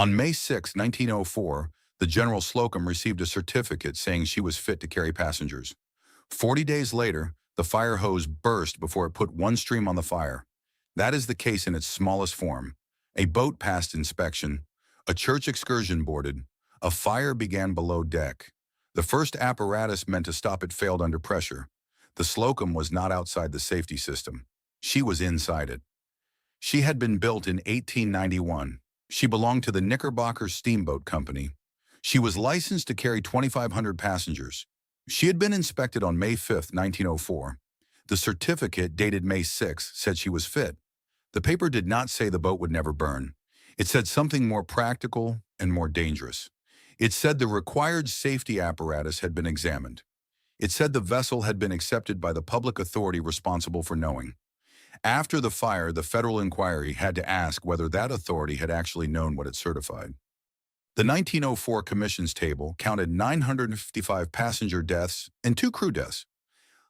On May 6, 1904, the General Slocum received a certificate saying she was fit to carry passengers. 40 days later, the fire hose burst before it put one stream on the fire. That is the case in its smallest form. A boat passed inspection, a church excursion boarded, a fire began below deck. The first apparatus meant to stop it failed under pressure. The Slocum was not outside the safety system. She was inside it. She had been built in 1891. She belonged to the Knickerbocker Steamboat Company. She was licensed to carry 2,500 passengers. She had been inspected on May 5, 1904. The certificate, dated May 6, said she was fit. The paper did not say the boat would never burn. It said something more practical and more dangerous. It said the required safety apparatus had been examined. It said the vessel had been accepted by the public authority responsible for knowing. After the fire, the federal inquiry had to ask whether that authority had actually known what it certified. The 1904 Commission's table counted 955 passenger deaths and 2 crew deaths.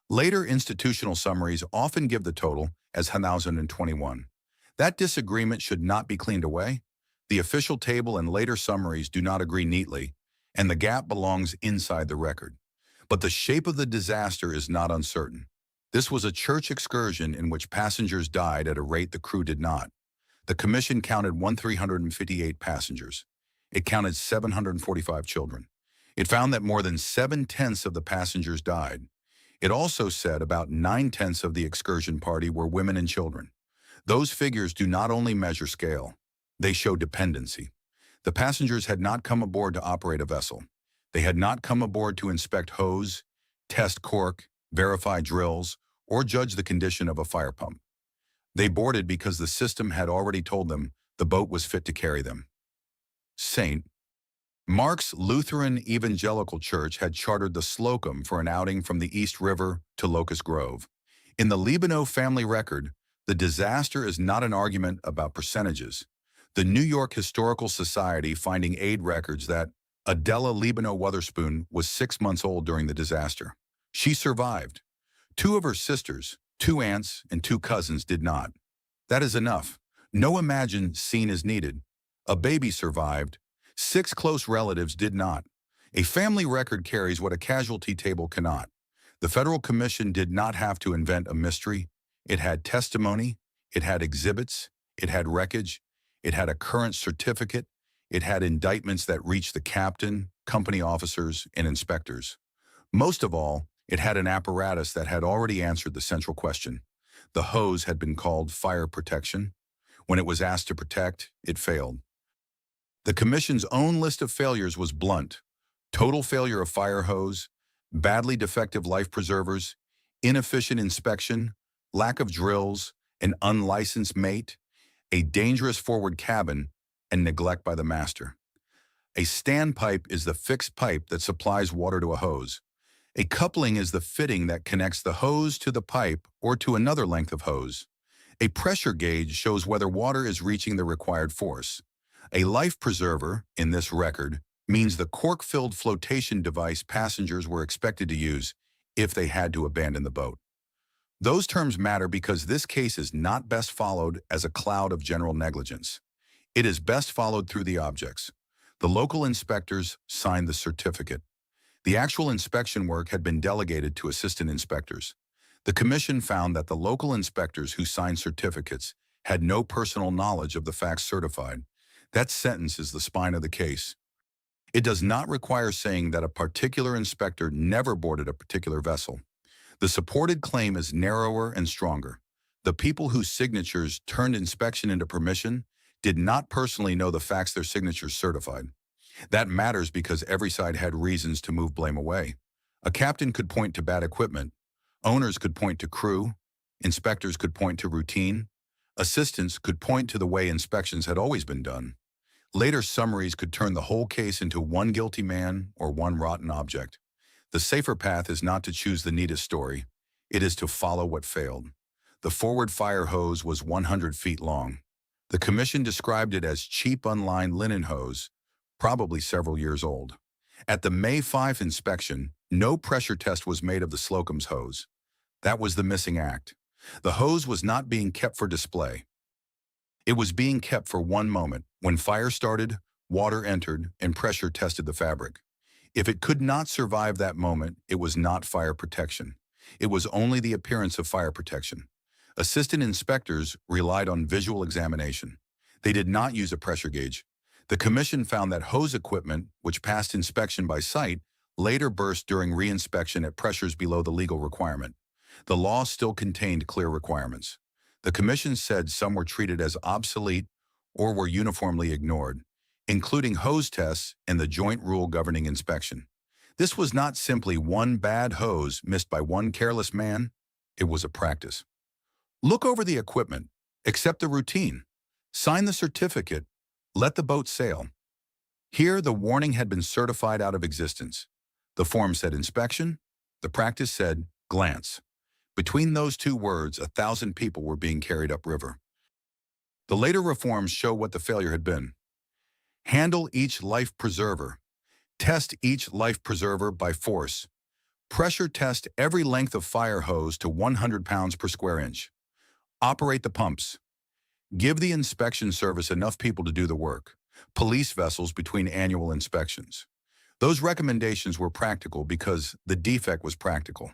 Later institutional summaries often give the total as 1,021. That disagreement should not be cleaned away. The official table and later summaries do not agree neatly, and the gap belongs inside the record. But the shape of the disaster is not uncertain. This was a church excursion in which passengers died at a rate the crew did not. The Commission counted 1,358 passengers. It counted 745 children. It found that more than 7/10 of the passengers died. It also said about 9/10 of the excursion party were women and children. Those figures do not only measure scale, they show dependency. The passengers had not come aboard to operate a vessel. They had not come aboard to inspect hose, test cork, verify drills, or judge the condition of a fire pump. They boarded because the system had already told them the boat was fit to carry them. St. Mark's Lutheran Evangelical Church had chartered the Slocum for an outing from the East River to Locust Grove. In the Libano family record, the disaster is not an argument about percentages. The New York Historical Society finding aid records that Adela Libano Wotherspoon was 6 months old during the disaster. She survived. 2 of her sisters, 2 aunts, and 2 cousins did not. That is enough. No imagined scene is needed. A baby survived. 6 close relatives did not. A family record carries what a casualty table cannot. The Federal Commission did not have to invent a mystery. It had testimony, it had exhibits, it had wreckage, it had a current certificate, it had indictments that reached the captain, company officers, and inspectors. Most of all, it had an apparatus that had already answered the central question. The hose had been called fire protection. When it was asked to protect, it failed. The Commission's own list of failures was blunt: total failure of fire hose, badly defective life preservers, inefficient inspection, lack of drills, an unlicensed mate, a dangerous forward cabin, and neglect by the master. A standpipe is the fixed pipe that supplies water to a hose. A coupling is the fitting that connects the hose to the pipe or to another length of hose. A pressure gauge shows whether water is reaching the required force. A life preserver, in this record, means the cork-filled flotation device passengers were expected to use if they had to abandon the boat. Those terms matter because this case is not best followed as a cloud of general negligence. It is best followed through the objects. The local inspectors signed the certificate. The actual inspection work had been delegated to assistant inspectors. The Commission found that the local inspectors who signed certificates had no personal knowledge of the facts certified. That sentence is the spine of the case. It does not require saying that a particular inspector never boarded a particular vessel. The supported claim is narrower and stronger. The people whose signatures turned inspection into permission did not personally know the facts their signatures certified. That matters because every side had reasons to move blame away. A captain could point to bad equipment. Owners could point to crew. Inspectors could point to routine. Assistants could point to the way inspections had always been done. Later summaries could turn the whole case into one guilty man or one rotten object. The safer path is not to choose the neatest story. It is to follow what failed. The forward fire hose was 100 feet long. The Commission described it as cheap unlined linen hose, probably several years old. At the May 5 inspection, no pressure test was made of the Slocum's hose. That was the missing act. The hose was not being kept for display. It was being kept for one moment, when fire started Water entered and pressure tested the fabric. If it could not survive that moment, it was not fire protection. It was only the appearance of fire protection. Assistant inspectors relied on visual examination. They did not use a pressure gauge. The commission found that hose equipment, which passed inspection by sight, later burst during re-inspection at pressures below the legal requirement. The law still contained clear requirements. The commission said some were treated as obsolete or were uniformly ignored, including hose tests and the joint rule governing inspection. This was not simply one bad hose missed by one careless man. It was a practice. Look over the equipment, accept the routine, sign the certificate, let the boat sail. Here, the warning had been certified out of existence. The form said inspection, the practice said glance. Between those two words, 1,000 people were being carried upriver. The later reforms show what the failure had been. Handle each life preserver. Test each life preserver by force. Pressure test every length of fire hose to 100 pounds per square inch. Operate the pumps. Give the inspection service enough people to do the work. Police vessels between annual inspections. Those recommendations were practical because the defect was practical.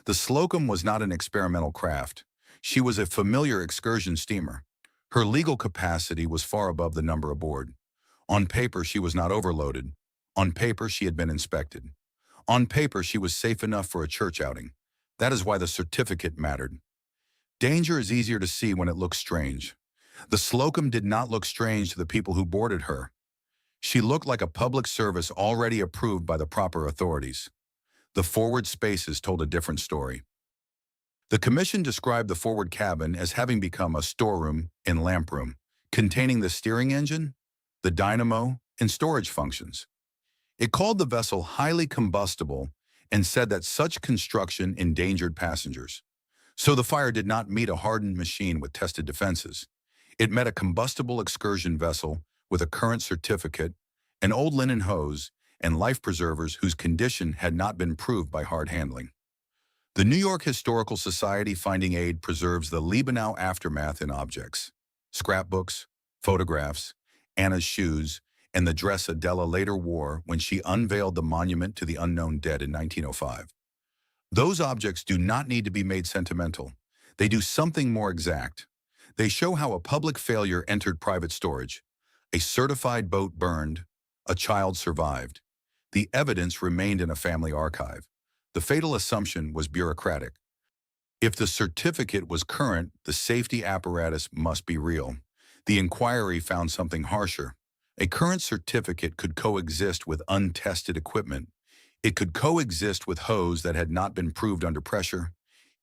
The Slocum was not an experimental craft. She was a familiar excursion steamer. Her legal capacity was far above the number aboard. On paper, she was not overloaded. On paper, she had been inspected. On paper, she was safe enough for a church outing. That is why the certificate mattered. Danger is easier to see when it looks strange. The Slocum did not look strange to the people who boarded her. She looked like a public service already approved by the proper authorities. The forward spaces told a different story. The commission described the forward cabin as having become a storeroom and lamp room, containing the steering engine, the dynamo, and storage functions. It called the vessel highly combustible and said that such construction endangered passengers. So the fire did not meet a hardened machine with tested defenses. It met a combustible excursion vessel with a current certificate, an old linen hose, and life preservers whose condition had not been proved by hard handling. The New York Historical Society Finding Aid preserves the Liebenau aftermath in objects: scrapbooks, photographs, Anna's shoes, and the dress Adela later wore when she unveiled the monument to the unknown dead in 1905. Those objects do not need to be made sentimental. They do something more exact. They show how a public failure entered private storage. A certified boat burned. A child survived. The evidence remained in a family archive. The fatal assumption was bureaucratic. If the certificate was current, the safety apparatus must be real. The inquiry found something harsher. A current certificate could coexist with untested equipment. It could coexist with hose that had not been proved under pressure.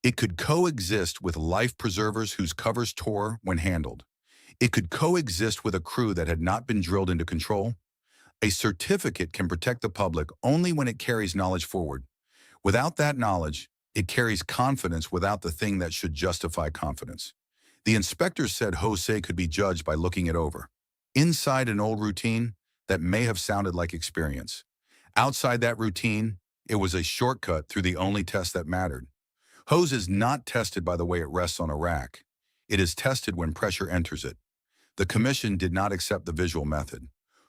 It could coexist with life preservers whose covers tore when handled. It could coexist with a crew that had not been drilled into control. A certificate can protect the public only when it carries knowledge forward. Without that knowledge, it carries confidence without the thing that should justify confidence. The inspector said Jose could be judged by looking it over. Inside an old routine, that may have sounded like experience. Outside that routine, it was a shortcut through the only test that mattered. Hose is not tested by the way it rests on a rack. It is tested when pressure enters it. The commission did not accept the visual method.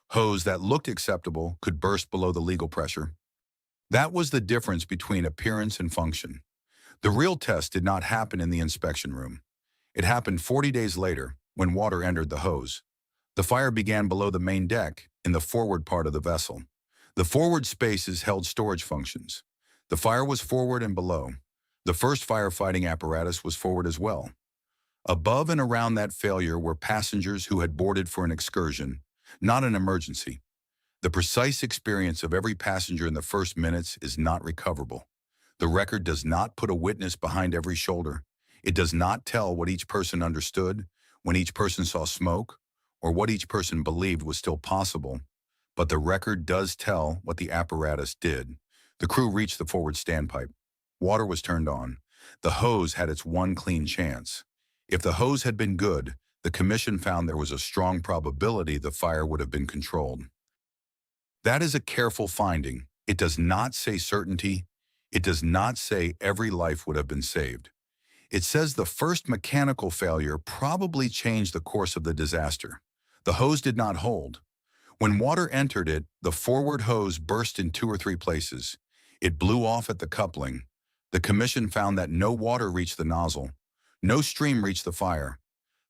Hose that looked acceptable could burst below the legal pressure. That was the difference between appearance and function. The real test did not happen in the inspection room. It happened 40 days later, when water entered the hose. The fire began below the main deck, in the forward part of the vessel. The forward spaces held storage functions. The fire was forward and below. The first firefighting apparatus was forward as well. Above and around that failure were passengers who had boarded for an excursion, not an emergency. The precise experience of every passenger in the first minutes is not recoverable. The record does not put a witness behind every shoulder. It does not tell what each person understood, when each person saw smoke, or what each person believed was still possible. But the record does tell what the apparatus did. The crew reached the forward standpipe. Water was turned on. The hose had its one clean chance. If the hose had been good, the commission found there was a strong probability the fire would have been controlled. That is a careful finding. It does not say certainty. It does not say every life would have been saved. It says the first mechanical failure probably changed the course of the disaster. The hose did not hold. When water entered it, the forward hose burst in 2 or 3 places. It blew off at the coupling. The commission found that no water reached the nozzle. No stream reached the fire.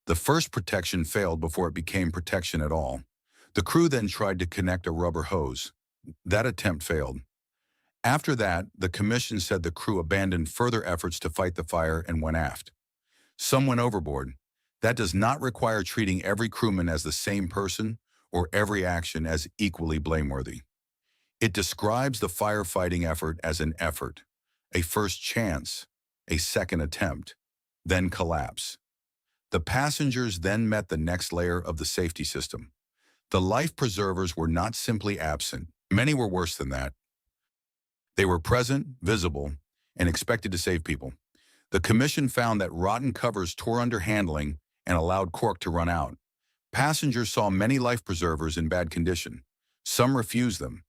The first protection failed before it became protection at all. The crew then tried to connect a rubber hose. That attempt failed. After that, the commission said the crew abandoned further efforts to fight the fire and went aft. Some went overboard. That does not require treating every crewman as the same person or every action as equally blameworthy. It describes the firefighting effort as an effort, a first chance, a second attempt, then collapse. The passengers then met the next layer of the safety system. The life preservers were not simply absent. Many were worse than that. They were present, visible, and expected to save people. The commission found that rotten covers tore under handling and allowed cork to run out. Passengers saw many life preservers in bad condition. Some refused them.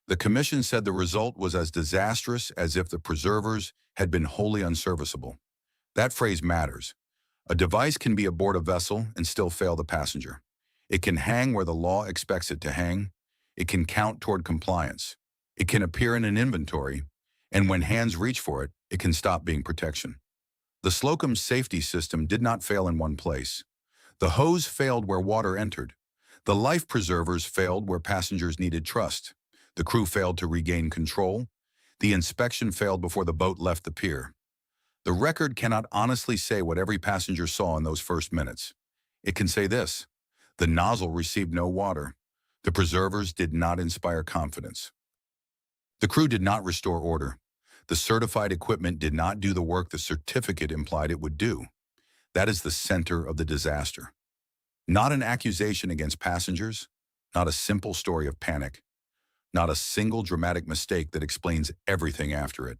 The commission said the result was as disastrous as if the preservers had been wholly unserviceable. That phrase matters. A device can be aboard a vessel and still fail the passenger. It can hang where the law expects it to hang. It can count toward compliance. It can appear in an inventory, and when hands reach for it, it can stop being protection. The Slocum safety system did not fail in one place. The hose failed where water entered. The life preservers failed where passengers needed trust. The crew failed to regain control. The inspection failed before the boat left the pier. The record cannot honestly say what every passenger saw in those first minutes. It can say this: the nozzle received no water. The preservers did not inspire confidence. The crew did not restore order. The certified equipment did not do the work the certificate implied it would do. That is the center of the disaster. Not an accusation against passengers, not a simple story of panic, not a single dramatic mistake that explains everything after it.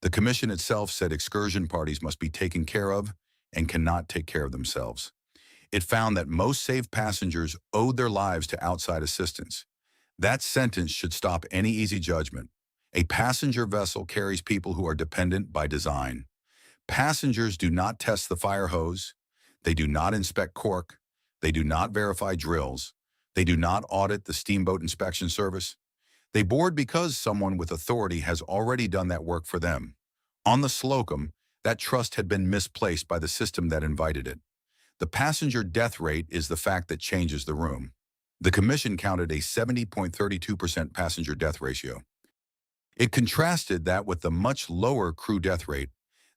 The commission itself said excursion parties must be taken care of and cannot take care of themselves. It found that most saved passengers owed their lives to outside assistance. That sentence should stop any easy judgment. A passenger vessel carries people who are dependent by design. Passengers do not test the fire hose. They do not inspect cork. They do not verify drills. They do not audit the steamboat inspection service. They board because someone with authority has already done that work for them. On the Slocum, that trust had been misplaced by the system that invited it. The passenger death rate is the fact that changes the room. The commission counted a 70.32% passenger death ratio. It contrasted that with the much lower crew death rate.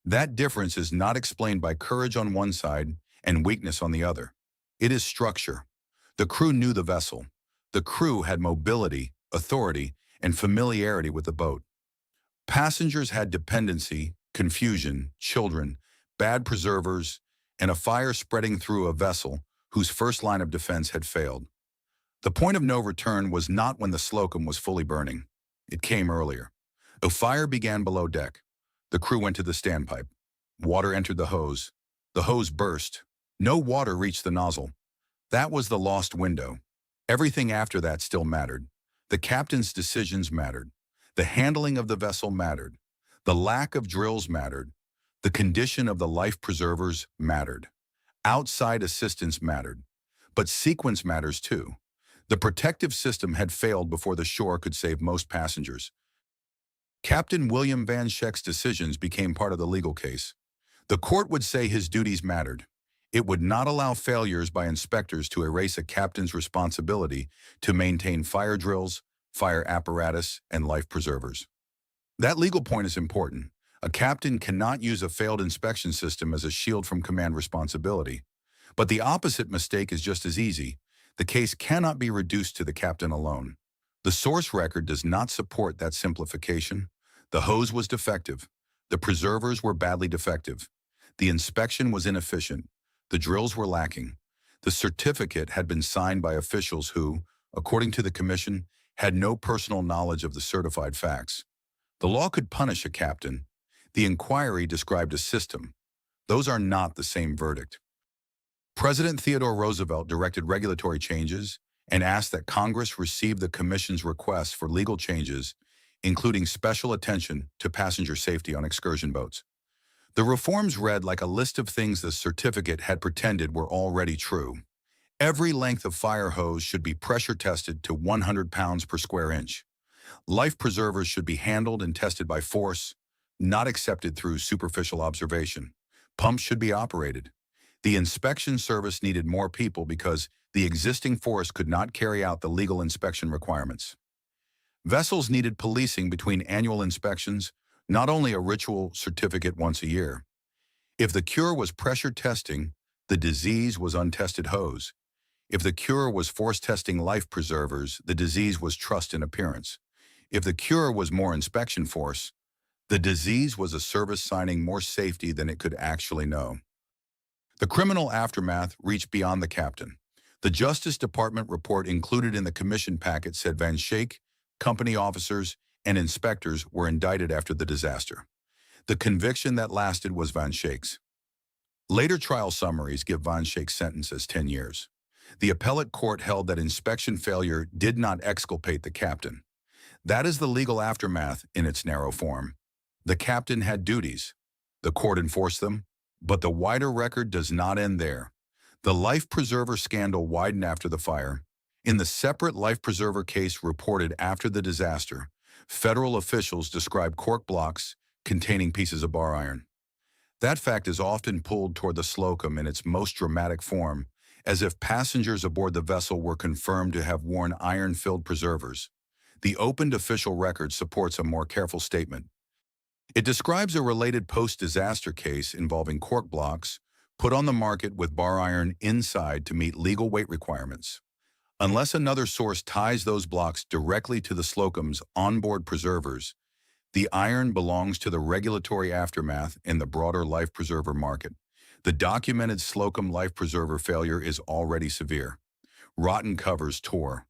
That difference is not explained by courage on one side and weakness on the other. It is structure. The crew knew the vessel. The crew had mobility, authority, and familiarity with the boat. Passengers had dependency, confusion, children, bad preservers, and a fire spreading through a vessel whose first line of defense had failed. The point of no return was not when the Slocum was fully burning. It came earlier. A fire began below deck. The crew went to the standpipe. Water entered the hose. The hose burst. No water reached the nozzle. That was the lost window. Everything after that still mattered. The captain's decisions mattered. The handling of the vessel mattered. The lack of drills mattered. The condition of the life preservers mattered. Outside assistance mattered. But sequence matters too. The protective system had failed before the shore could save most passengers. Captain William Van Scheck's decisions became part of the legal case. The court would say his duties mattered. It would not allow failures by inspectors to erase a captain's responsibility to maintain fire drills, fire apparatus, and life preservers. That legal point is important. A captain cannot use a failed inspection system as a shield from command responsibility. But the opposite mistake is just as easy. The case cannot be reduced to the captain alone. The source record does not support that simplification. The hose was defective. The preservers were badly defective. The inspection was inefficient. The drills were lacking. The certificate had been signed by officials who, according to the commission, had no personal knowledge of the certified facts. The law could punish a captain. The inquiry described a system. Those are not the same verdict. President Theodore Roosevelt directed regulatory changes and asked that Congress receive the Commission's requests for legal changes, including special attention to passenger safety on excursion boats. The reforms read like a list of things the certificate had pretended were already true. Every length of fire hose should be pressure tested to 100 pounds per square inch. Life preservers should be handled and tested by force, not accepted through superficial observation. Pumps should be operated. The inspection service needed more people because the existing force could not carry out the legal inspection requirements. Vessels needed policing between annual inspections, not only a ritual certificate once a year. If the cure was pressure testing, the disease was untested hose. If the cure was force testing life preservers, the disease was trust in appearance. If the cure was more inspection force, the disease was a service signing more safety than it could actually know. The criminal aftermath reached beyond the captain. The Justice Department report included in the commission packet said Van Schaik, company officers, and inspectors were indicted after the disaster. The conviction that lasted was Van Schaik's. Later trial summaries give Van Schaik's sentence as 10 years. The appellate court held that inspection failure did not exculpate the captain. That is the legal aftermath in its narrow form. The captain had duties. The court enforced them, but the wider record does not end there. The life preserver scandal widened after the fire. In the separate life preserver case reported after the disaster, federal officials described cork blocks containing pieces of bar iron. That fact is often pulled toward the Slocum in its most dramatic form, as if passengers aboard the vessel were confirmed to have worn iron-filled preservers. The opened official record supports a more careful statement. It describes a related post-disaster case involving cork blocks put on the market with bar iron inside to meet legal weight requirements. Unless another source ties those blocks directly to the Slocum's onboard preservers, the iron belongs to the regulatory aftermath in the broader life preserver market. The documented Slocum life preserver failure is already severe. Rotten covers tore.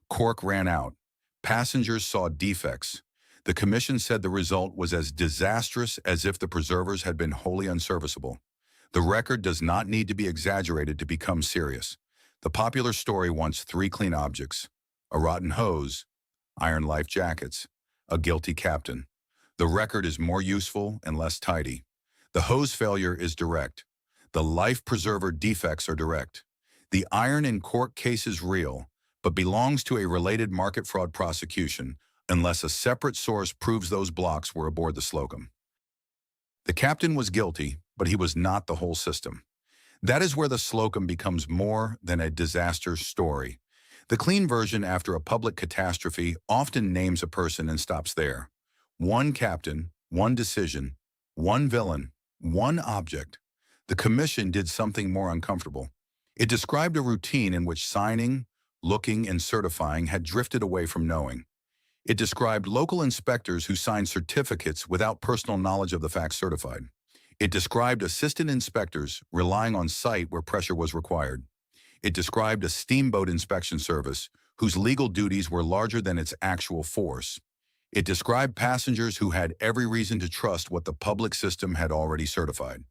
Cork ran out. Passengers saw defects. The commission said the result was as disastrous as if the preservers had been wholly unserviceable. The record does not need to be exaggerated to become serious. The popular story wants 3 clean objects: a rotten hose, iron life jackets, a guilty captain. The record is more useful and less tidy. The hose failure is direct. The life preserver defects are direct. The iron in cork case is real, but belongs to a related market fraud prosecution unless a separate source proves those blocks were aboard the Slocum. The captain was guilty, but he was not the whole system. That is where the Slocum becomes more than a disaster story. The clean version after a public catastrophe often names a person and stops there. One captain, one decision, one villain, one object. The commission did something more uncomfortable. It described a routine in which signing, looking, and certifying had drifted away from knowing. It described local inspectors who signed certificates without personal knowledge of the facts certified. It described assistant inspectors relying on site where pressure was required. It described a steamboat inspection service whose legal duties were larger than its actual force. It described passengers who had every reason to trust what the public system had already certified.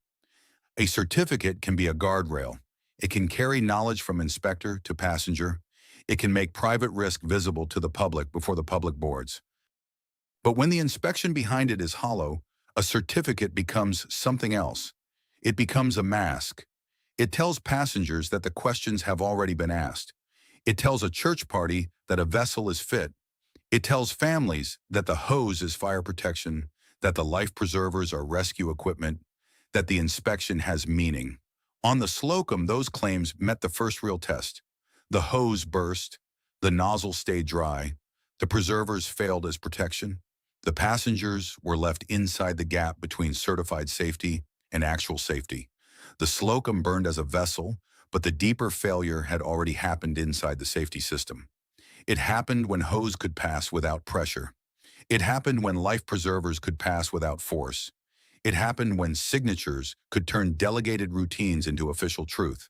A certificate can be a guardrail. It can carry knowledge from inspector to passenger. It can make private risk visible to the public before the public boards. But when the inspection behind it is hollow, a certificate becomes something else. It becomes a mask. It tells passengers that the questions have already been asked. It tells a church party that a vessel is fit. It tells families that the hose is fire protection, that the life preservers are rescue equipment, that the inspection has meaning. On the Slocum, those claims met the first real test. The hose burst, the nozzle stayed dry, the preservers failed as protection. The passengers were left inside the gap between certified safety and actual safety. The Slocum burned as a vessel, but the deeper failure had already happened inside the safety system. It happened when hose could pass without pressure. It happened when life preservers could pass without force. It happened when signatures could turn delegated routines into official truth.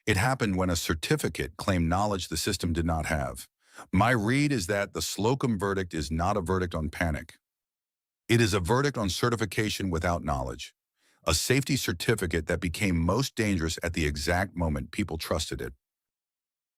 It happened when a certificate claimed knowledge the system did not have. My read is that the Slocum verdict is not a verdict on panic. It is a verdict on certification without knowledge. A safety certificate that became most dangerous at the exact moment people trusted it.